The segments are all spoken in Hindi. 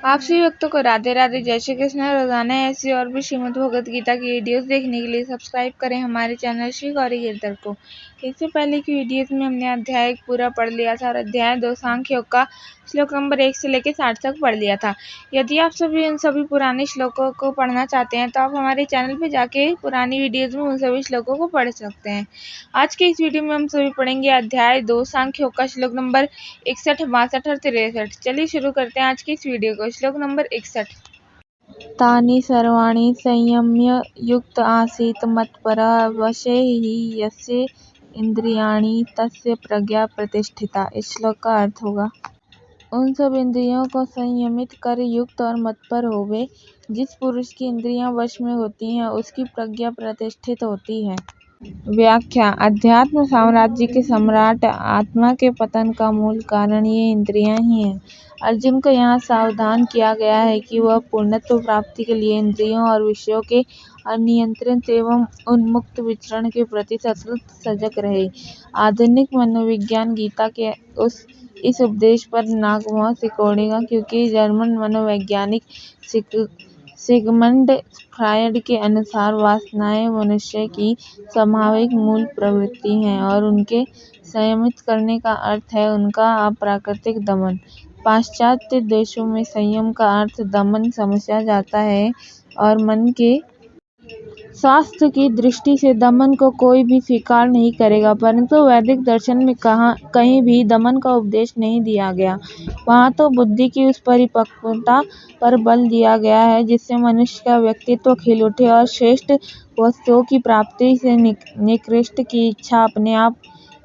आप सभी भक्तों को राधे राधे, जय श्री कृष्ण। रोजाना ऐसी और भी श्रीमद् भगवद गीता की वीडियोस देखने के लिए सब्सक्राइब करें हमारे चैनल श्री गौरी गिरधर को। इससे पहले की वीडियोस में हमने अध्याय 1 पूरा पढ़ लिया था और अध्याय 2 सांख्य योग का श्लोक नंबर 1 से लेकर 60 तक पढ़ लिया था। यदि आप सभी उन सभी पुराने श्लोकों को पढ़ना चाहते हैं तो आप हमारे चैनल पर जाके पुरानी वीडियोज में उन सभी श्लोकों को पढ़ सकते हैं। आज के इस वीडियो में हम सभी पढ़ेंगे अध्याय 2 सांख्य योग का श्लोक नंबर 61, 62 और 63। चलिए शुरू करते हैं आज की इस वीडियो को। श्लोक नंबर 61। तानि सर्वाणि संयम्य युक्त आसीत् मत्परः वशे हि यस्य इंद्रियाणि तस्य प्रज्ञा प्रतिष्ठिता। इस श्लोक का अर्थ होगा, उन सब इंद्रियों को संयमित कर युक्त और मतपर होवे। जिस पुरुष की इंद्रियां वश में होती हैं उसकी प्रज्ञा प्रतिष्ठित होती है। व्याख्या। अध्यात्म साम्राज्य के सम्राट आत्मा के पतन का मूल कारण ये इंद्रियां ही हैं। अर्जुन को यहाँ सावधान किया गया है कि वह पूर्णत्व प्राप्ति के लिए इंद्रियों और विषयों के अनियंत्रित एवं उन्मुक्त विचरण के प्रति सतत सजग रहे। आधुनिक मनोविज्ञान गीता के इस उपदेश पर नागमोह सिकोड़ेगा, क्योंकि जर्मन मनोवैज्ञानिक सिगमंड फ्रायड के अनुसार वासनाएं मनुष्य की स्वाभाविक मूल प्रवृत्ति हैं और उनके संयमित करने का अर्थ है उनका अप्राकृतिक दमन। पाश्चात्य देशों में संयम का अर्थ दमन समझा जाता है और मन के स्वास्थ्य की दृष्टि से दमन को कोई भी स्वीकार नहीं करेगा, परंतु वैदिक दर्शन में कहीं भी दमन का उपदेश नहीं दिया गया। वहाँ तो बुद्धि की उस परिपक्वता पर बल दिया गया है जिससे मनुष्य का व्यक्तित्व खिल उठे और श्रेष्ठ वस्तुओं की प्राप्ति से निकृष्ट की इच्छा अपने आप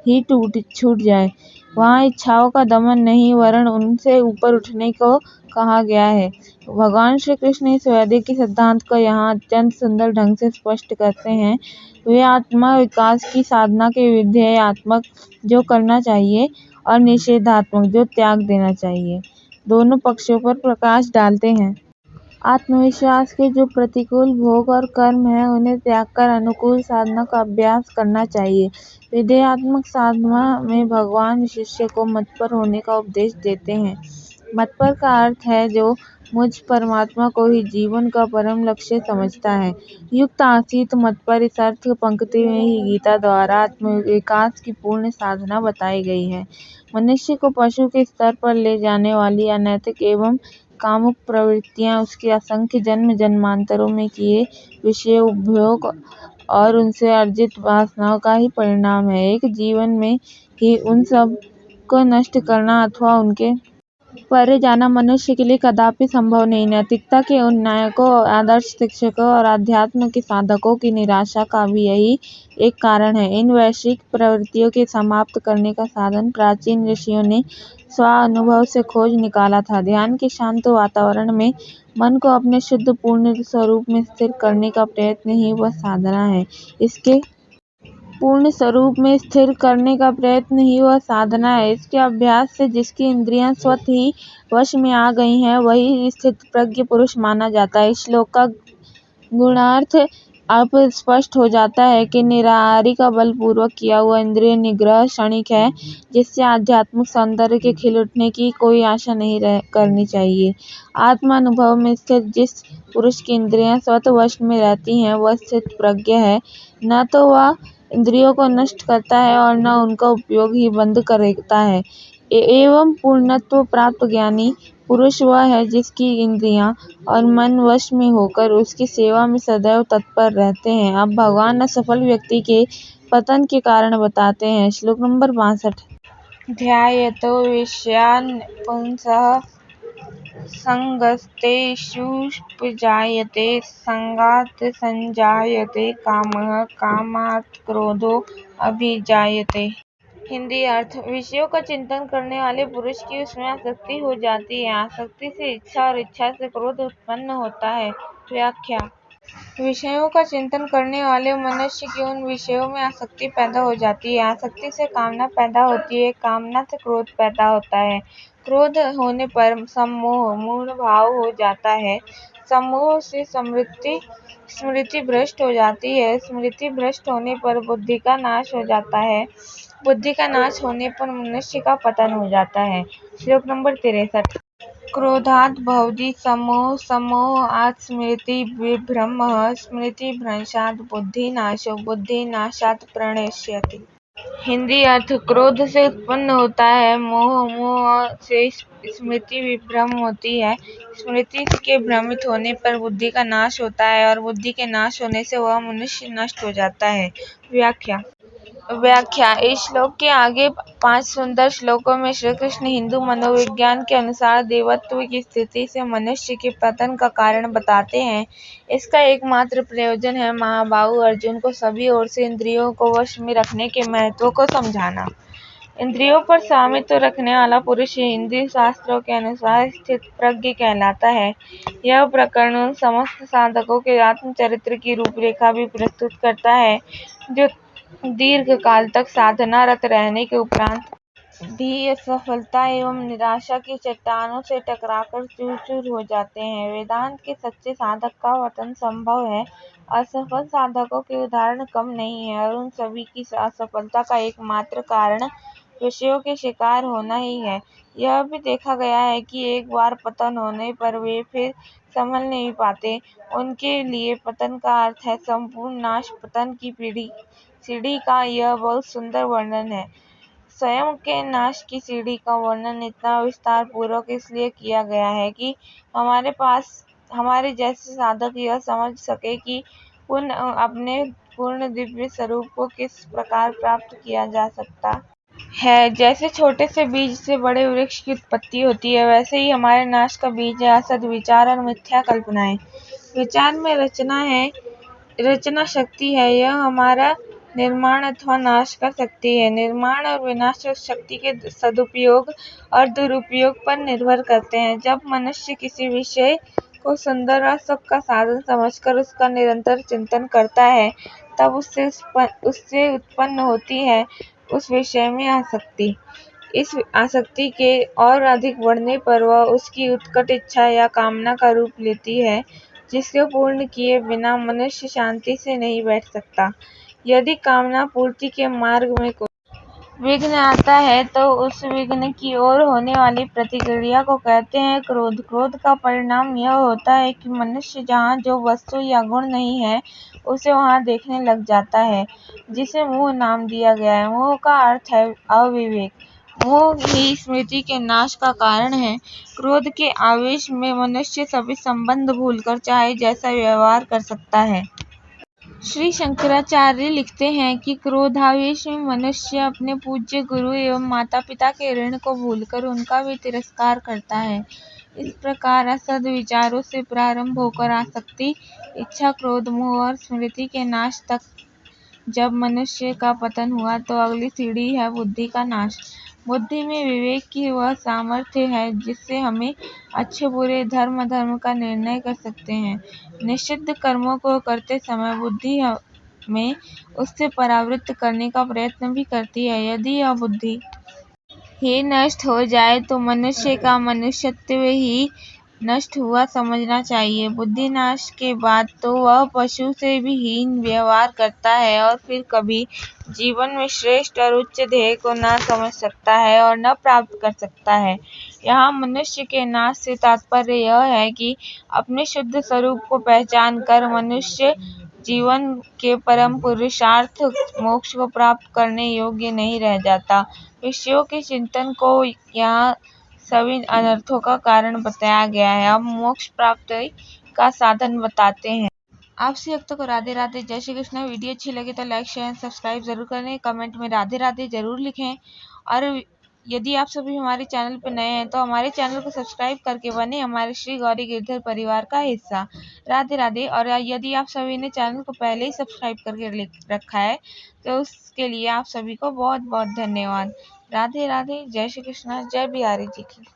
ही छूट जाए। वहाँ इच्छाओं का दमन नहीं वरन उनसे ऊपर उठने को कहा गया है। भगवान श्री कृष्ण इस वैदिक सिद्धांत को यहाँ अत्यंत सुंदर ढंग से स्पष्ट करते हैं। वे आत्मा विकास की साधना के विधेयात्मक जो करना चाहिए और निषेधात्मक जो त्याग देना चाहिए, दोनों पक्षों पर प्रकाश डालते हैं। आत्मविश्वास के जो प्रतिकूल भोग और कर्म हैं उन्हें त्याग कर अनुकूल साधना का अभ्यास करना चाहिए। विधेयात्मक साधना में भगवान शिष्य को मतपर होने का उपदेश देते हैं। मतपर का अर्थ है जो मुझ परमात्मा को ही जीवन का परम लक्ष्य समझता है। युक्त आसीत मतपर इस अर्थ पंक्ति में ही गीता द्वारा आत्मविकास की पूर्ण साधना बताई गई है। मनुष्य को पशु के स्तर पर ले जाने वाली अनैतिक एवं कामुक प्रवृत्तियां उसके असंख्य जन्म जन्मांतरों में किए विषय उपभोग और उनसे अर्जित वासनाओं का ही परिणाम है। एक जीवन में ही उन सब को नष्ट करना अथवा उनके परे जाना मनुष्य के लिए कदापि संभव नहीं। नैतिकता के उन नायकों, आदर्श शिक्षकों और अध्यात्म के साधकों की निराशा का भी यही एक कारण है। इन वैश्विक प्रवृत्तियों के समाप्त करने का साधन प्राचीन ऋषियों ने स्वानुभव से खोज निकाला था। ध्यान के शांत वातावरण में मन को अपने शुद्ध पूर्ण स्वरूप में स्थिर करने का प्रयत्न ही वह साधना है। इसके पूर्ण स्वरूप में स्थिर करने का प्रयत्न ही वह साधना है। इसके अभ्यास से जिसकी इंद्रियां स्वतः ही वश में आ गई हैं वही स्थित प्रज्ञ पुरुष माना जाता है। इस श्लोक का गुणार्थ अब स्पष्ट हो जाता है कि निराहारी का बलपूर्वक किया हुआ इंद्रिय निग्रह क्षणिक है, जिससे आध्यात्मिक सौंदर्य के खिल उठने की कोई आशा नहीं करनी चाहिए। आत्मानुभव में स्थित जिस पुरुष की इंद्रियां स्वतः वश में रहती हैं वह स्थित प्रज्ञ है। न तो वह इंद्रियों को नष्ट करता है और न उनका उपयोग ही बंद करता है। एवं पूर्णत्व प्राप्त ज्ञानी पुरुष वह है जिसकी इंद्रियां और मन वश में होकर उसकी सेवा में सदैव तत्पर रहते हैं। अब भगवान असफल व्यक्ति के पतन के कारण बताते हैं। श्लोक नंबर 62। ध्यायतो विषयान् पुंसः संगस्तेषुपजायते संगात् संजायते कामः कामात् क्रोधो अभिजायते। हिंदी अर्थ। विषयों का चिंतन करने वाले पुरुष की उसमें आसक्ति हो जाती है। आसक्ति से इच्छा और इच्छा से क्रोध उत्पन्न होता है। व्याख्या। विषयों का चिंतन करने वाले मनुष्य की उन विषयों में आसक्ति पैदा हो जाती है। आसक्ति से कामना पैदा होती है। कामना से क्रोध पैदा होता है। क्रोध होने पर सम्मोह मूढ़ भाव हो जाता है। सम्मोह से स्मृति भ्रष्ट हो जाती है। स्मृति भ्रष्ट होने पर बुद्धि का नाश हो जाता है। बुद्धि का नाश होने पर मनुष्य का पतन हो जाता है। श्लोक नंबर 63। क्रोधात् भवति समोह, समोहात् स्मृति विभ्रमः, स्मृतिभ्रंशात् बुद्धिनाशो, बुद्धिनाशात् प्रणश्यति। हिंदी अर्थ: क्रोध से उत्पन्न होता है मोह, मोह से स्मृति विभ्रम होती है, स्मृति के भ्रमित होने पर बुद्धि का नाश होता है और बुद्धि के नाश होने से वह मनुष्य नष्ट हो जाता है। व्याख्या इस श्लोक के आगे 5 सुंदर श्लोकों में श्री कृष्ण हिंदू मनोविज्ञान के अनुसार देवत्व की स्थिति से मनुष्य के पतन का कारण बताते हैं। इसका एकमात्र प्रयोजन है महाबाहु अर्जुन को सभी ओर से इंद्रियों को वश में रखने के महत्व को समझाना। इंद्रियों पर स्वामित्व रखने वाला पुरुष हिंदी शास्त्रों के अनुसार स्थित प्रज्ञ कहलाता है। यह प्रकरण उन समस्त साधकों के आत्मचरित्र की रूपरेखा भी प्रस्तुत करता है जो दीर्घ काल तक साधनारत रहने के उपरांत भी असफलता एवं निराशा की चट्टानों से टकराकर चूर-चूर हो जाते हैं। वेदांत के सच्चे साधक का पतन संभव है। असफल साधकों के उदाहरण कम नहीं है और उन सभी की असफलता का एकमात्र कारण विषयों के शिकार होना ही है। यह भी देखा गया है कि एक बार पतन होने पर वे फिर संभल नहीं पाते। उनके लिए पतन का अर्थ है संपूर्ण नाश। पतन की सीढ़ी का यह बहुत सुंदर वर्णन है। स्वयं के नाश की सीढ़ी का वर्णन इतना विस्तार पूर्वक इसलिए किया गया है कि हमारे जैसे साधक यह समझ सके कि अपने पूर्ण दिव्य स्वरूप को किस प्रकार प्राप्त किया जा सकता है। जैसे छोटे से बीज से बड़े वृक्ष की उत्पत्ति होती है, वैसे ही हमारे नाश का बीज है असद विचार और मिथ्या कल्पनाएं। विचार में रचना शक्ति है, यह हमारा निर्माण अथवा नाश कर सकती है। निर्माण और विनाश शक्ति के सदुपयोग और दुरुपयोग पर निर्भर करते हैं। जब मनुष्य किसी विषय को सुंदर और सुख का साधन समझकर उसका निरंतर चिंतन करता है, तब उससे उत्पन्न होती है उस विषय में आसक्ति। इस आसक्ति के और अधिक बढ़ने पर वह उसकी उत्कट इच्छा या कामना का रूप लेती है, जिसके पूर्ण किए बिना मनुष्य शांति से नहीं बैठ सकता। यदि कामना पूर्ति के मार्ग में कोई विघ्न आता है तो उस विघ्न की ओर होने वाली प्रतिक्रिया को कहते हैं क्रोध। क्रोध का परिणाम यह होता है कि मनुष्य जहाँ जो वस्तु या गुण नहीं है, उसे वहाँ देखने लग जाता है, जिसे मोह नाम दिया गया है। मोह का अर्थ है अविवेक। मोह ही स्मृति के नाश का कारण है। क्रोध के आवेश में मनुष्य सभी संबंध भूलकर चाहे जैसा व्यवहार कर सकता है। श्री शंकराचार्य लिखते हैं कि क्रोधावेश में मनुष्य अपने पूज्य गुरु एवं माता पिता के ऋण को भूलकर उनका भी तिरस्कार करता है। इस प्रकार असद विचारों से प्रारंभ होकर आसक्ति, इच्छा, क्रोध, मोह और स्मृति के नाश तक जब मनुष्य का पतन हुआ तो अगली सीढ़ी है बुद्धि का नाश। बुद्धि में विवेक की वह सामर्थ्य है जिससे हमें अच्छे बुरे, धर्म अधर्म का निर्णय कर सकते हैं। निषिद्ध कर्मों को करते समय बुद्धि हमें उससे परावृत्त करने का प्रयत्न भी करती है। यदि यह बुद्धि ही नष्ट हो जाए तो मनुष्य का मनुष्यत्व ही नष्ट हुआ समझना चाहिए। बुद्धि नाश के बाद तो वह पशु से भी हीन व्यवहार करता है और फिर कभी जीवन में श्रेष्ठ और उच्च ध्येय को न समझ सकता है और न प्राप्त कर सकता है। यहाँ मनुष्य के नाश से तात्पर्य यह है कि अपने शुद्ध स्वरूप को पहचान कर मनुष्य जीवन के परम पुरुषार्थ मोक्ष को प्राप्त करने योग्य नहीं रह जाता। विषयों के चिंतन को यहाँ सभी अनर्थों का कारण बताया गया है। अब मोक्ष प्राप्ति का साधन बताते हैं। आपसे अब तक राधे राधे, जय श्री कृष्ण। वीडियो अच्छी लगे तो लाइक शेयर सब्सक्राइब जरूर करें, कमेंट में राधे राधे जरूर लिखें और यदि आप सभी हमारे चैनल पर नए हैं तो हमारे चैनल को सब्सक्राइब करके बने हमारे श्री गौरी गिरधर परिवार का हिस्सा। राधे राधे। और यदि आप सभी ने चैनल को पहले ही सब्सक्राइब करके रखा है तो उसके लिए आप सभी को बहुत बहुत धन्यवाद। राधे राधे, जय श्री कृष्ण, जय बिहारी जी की।